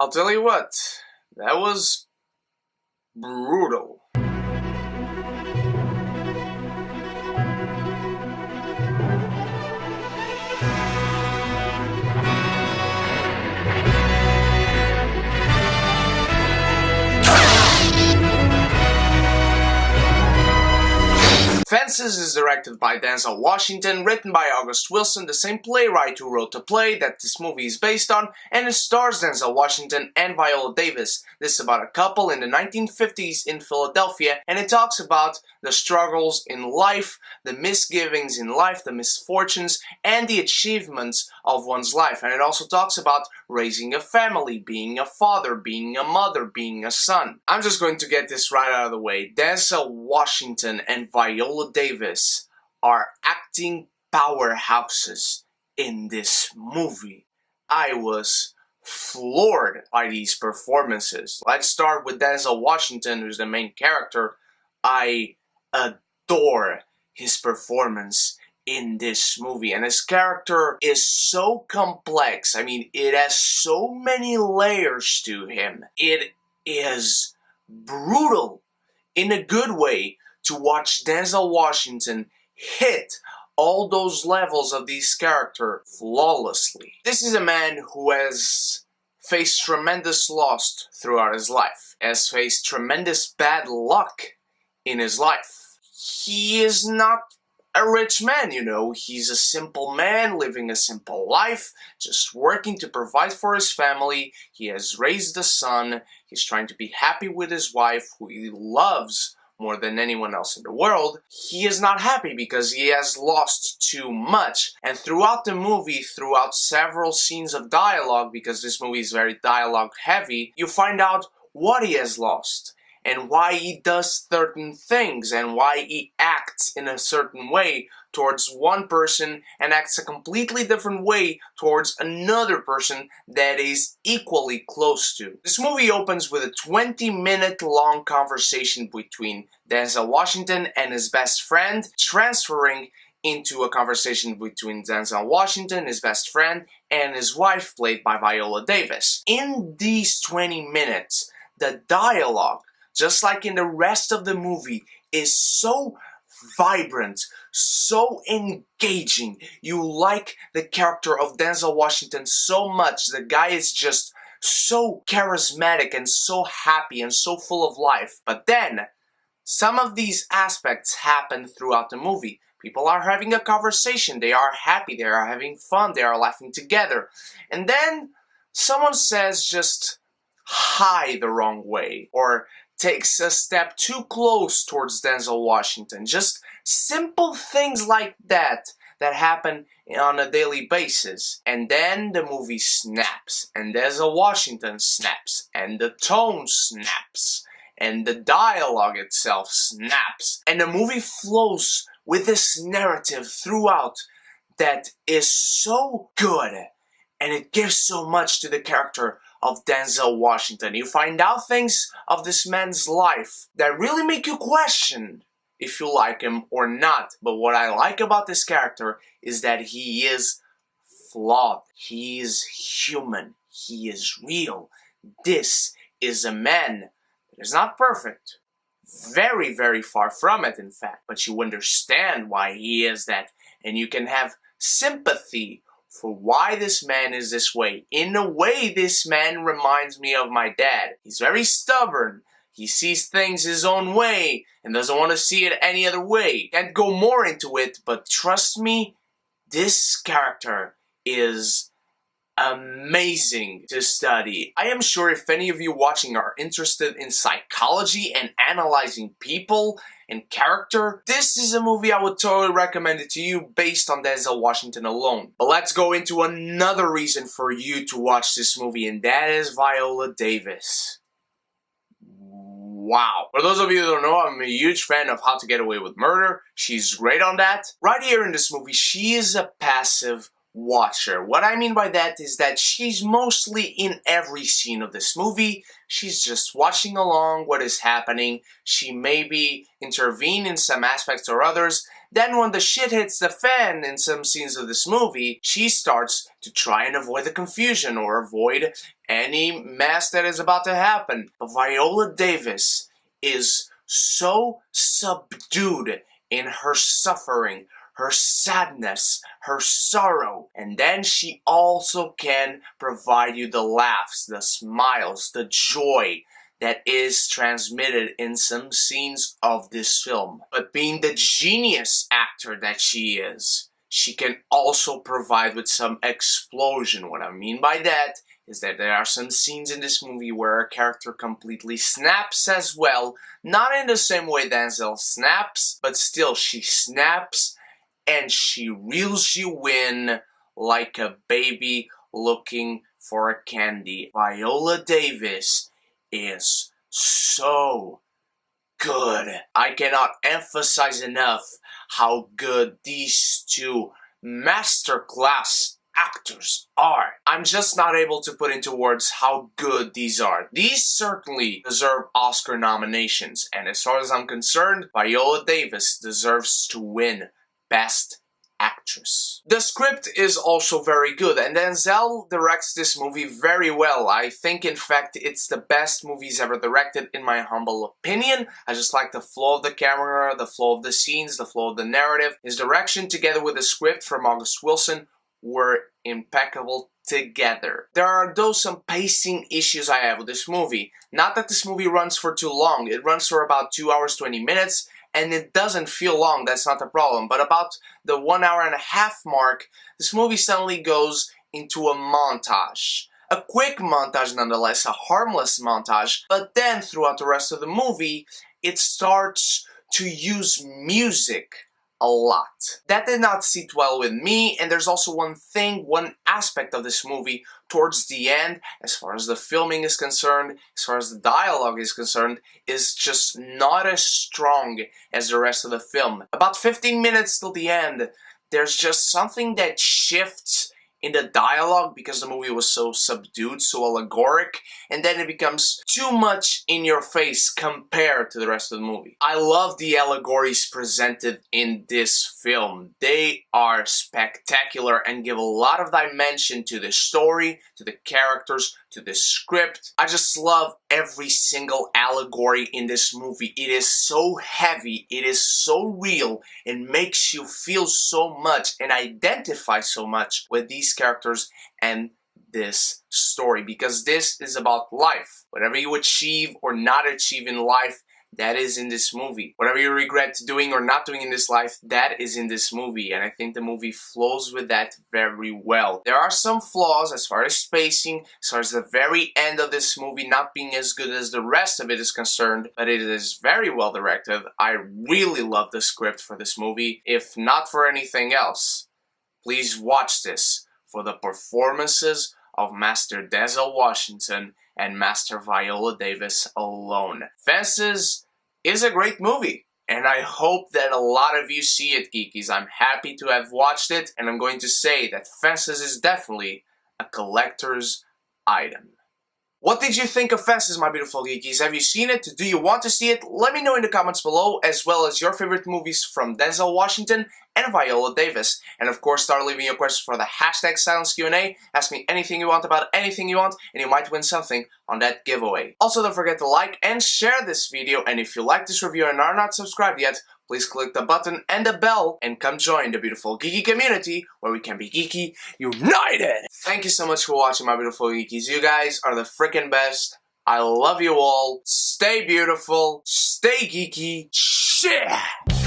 I'll tell you what, that was brutal. Fences is directed by Denzel Washington, written by August Wilson, the same playwright who wrote the play that this movie is based on, and it stars Denzel Washington and Viola Davis. This is about a couple in the 1950s in Philadelphia, and it talks about the struggles in life, the misgivings in life, the misfortunes, and the achievements of one's life. And it also talks about raising a family, being a father, being a mother, being a son. I'm just going to get this right out of the way. Denzel Washington and Viola Davis are acting powerhouses in this movie. I was floored by these performances. Let's start with Denzel Washington, who's the main character. I adore his performance in this movie, and his character is so complex. I mean, it has so many layers to him. It is brutal in a good way to watch Denzel Washington hit all those levels of this character flawlessly. This is a man who has faced tremendous loss throughout his life, has faced tremendous bad luck in his life. He is not a rich man, you know. He's a simple man living a simple life, just working to provide for his family. He has raised a son. He's trying to be happy with his wife, who he loves more than anyone else in the world. He is not happy because he has lost too much. And throughout the movie, throughout several scenes of dialogue, because this movie is very dialogue heavy, you find out what he has lost, and why he does certain things, and why he acts in a certain way towards one person and acts a completely different way towards another person that is equally close to. This movie opens with a 20-minute long conversation between Denzel Washington and his best friend, transferring into a conversation between Denzel Washington, his best friend, and his wife, played by Viola Davis. In these 20 minutes, the dialogue, just like in the rest of the movie, is so vibrant, so engaging. You like the character of Denzel Washington so much. The guy is just so charismatic and so happy and so full of life. But then, some of these aspects happen throughout the movie. People are having a conversation, they are happy, they are having fun, they are laughing together. And then, someone says just hi the wrong way, or takes a step too close towards Denzel Washington. Just simple things like that happen on a daily basis. And then the movie snaps, and Denzel Washington snaps, and the tone snaps, and the dialogue itself snaps. And the movie flows with this narrative throughout that is so good, and it gives so much to the character of Denzel Washington. You find out things of this man's life that really make you question if you like him or not. But what I like about this character is that he is flawed. He is human. He is real. This is a man that is not perfect. Very, very far from it, in fact. But you understand why he is that, and you can have sympathy for why this man is this way. In a way, this man reminds me of my dad. He's very stubborn. He sees things his own way and doesn't want to see it any other way. Can't go more into it, but trust me, this character is amazing to study. I am sure if any of you watching are interested in psychology and analyzing people and character, this is a movie I would totally recommend it to you based on Denzel Washington alone. But let's go into another reason for you to watch this movie, and that is Viola Davis. Wow. For those of you who don't know, I'm a huge fan of How to Get Away with Murder. She's great on that. Right here in this movie, she is a passive watcher. What I mean by that is that she's mostly in every scene of this movie. She's just watching along what is happening. She maybe intervene in some aspects or others, Then when the shit hits the fan in some scenes of this movie, she starts to try and avoid the confusion or avoid any mess that is about to happen. But Viola Davis is so subdued in her suffering, her sadness, her sorrow. And then she also can provide you the laughs, the smiles, the joy that is transmitted in some scenes of this film. But being the genius actor that she is, she can also provide with some explosion. What I mean by that is that there are some scenes in this movie where a character completely snaps as well. Not in the same way Denzel snaps, but still she snaps and she reels you in like a baby looking for a candy. Viola Davis is so good. I cannot emphasize enough how good these two masterclass actors are. I'm just not able to put into words how good these are. These certainly deserve Oscar nominations, and as far as I'm concerned, Viola Davis deserves to win Best Actress. The script is also very good, and Denzel directs this movie very well. I think, in fact, it's the best movie he's ever directed, in my humble opinion. I just like the flow of the camera, the flow of the scenes, the flow of the narrative. His direction, together with the script from August Wilson, were impeccable together. There are though some pacing issues I have with this movie. Not that this movie runs for too long. It runs for about 2 hours 20 minutes, and it doesn't feel long, that's not the problem. But about the 1 hour and a half mark, this movie suddenly goes into a montage. A quick montage nonetheless, a harmless montage, but then throughout the rest of the movie, it starts to use music a lot. That did not sit well with me, and there's also one aspect of this movie towards the end, as far as the filming is concerned, as far as the dialogue is concerned, is just not as strong as the rest of the film. About 15 minutes till the end, there's just something that shifts in the dialogue because the movie was so subdued, so allegoric, and then it becomes too much in your face compared to the rest of the movie. I love the allegories presented in this film. They are spectacular and give a lot of dimension to the story, to the characters, to the script. I just love every single allegory in this movie. It is so heavy, it is so real, it makes you feel so much and identify so much with these characters and this story, because this is about life. Whatever you achieve or not achieve in life, that is in this movie. Whatever you regret doing or not doing in this life, that is in this movie, and I think the movie flows with that very well. There are some flaws as far as spacing, as far as the very end of this movie not being as good as the rest of it is concerned, but it is very well directed. I really love the script for this movie. If not for anything else, please watch this for the performances of Master Dazzle Washington and Master Viola Davis alone. Fences is a great movie, and I hope that a lot of you see it, geekies. I'm happy to have watched it, and I'm going to say that Fences is definitely a collector's item. What did you think of Fences, my beautiful geekies? Have you seen it? Do you want to see it? Let me know in the comments below, as well as your favorite movies from Denzel Washington and Viola Davis. And of course, start leaving your questions for the hashtag Silence Q&A. Ask me anything you want about anything you want, and you might win something on that giveaway. Also, don't forget to like and share this video, and if you like this review and are not subscribed yet, please click the button and the bell and come join the beautiful geeky community where we can be geeky united. Thank you so much for watching, my beautiful geekies. You guys are the freaking best. I love you all. Stay beautiful. Stay geeky. Shit.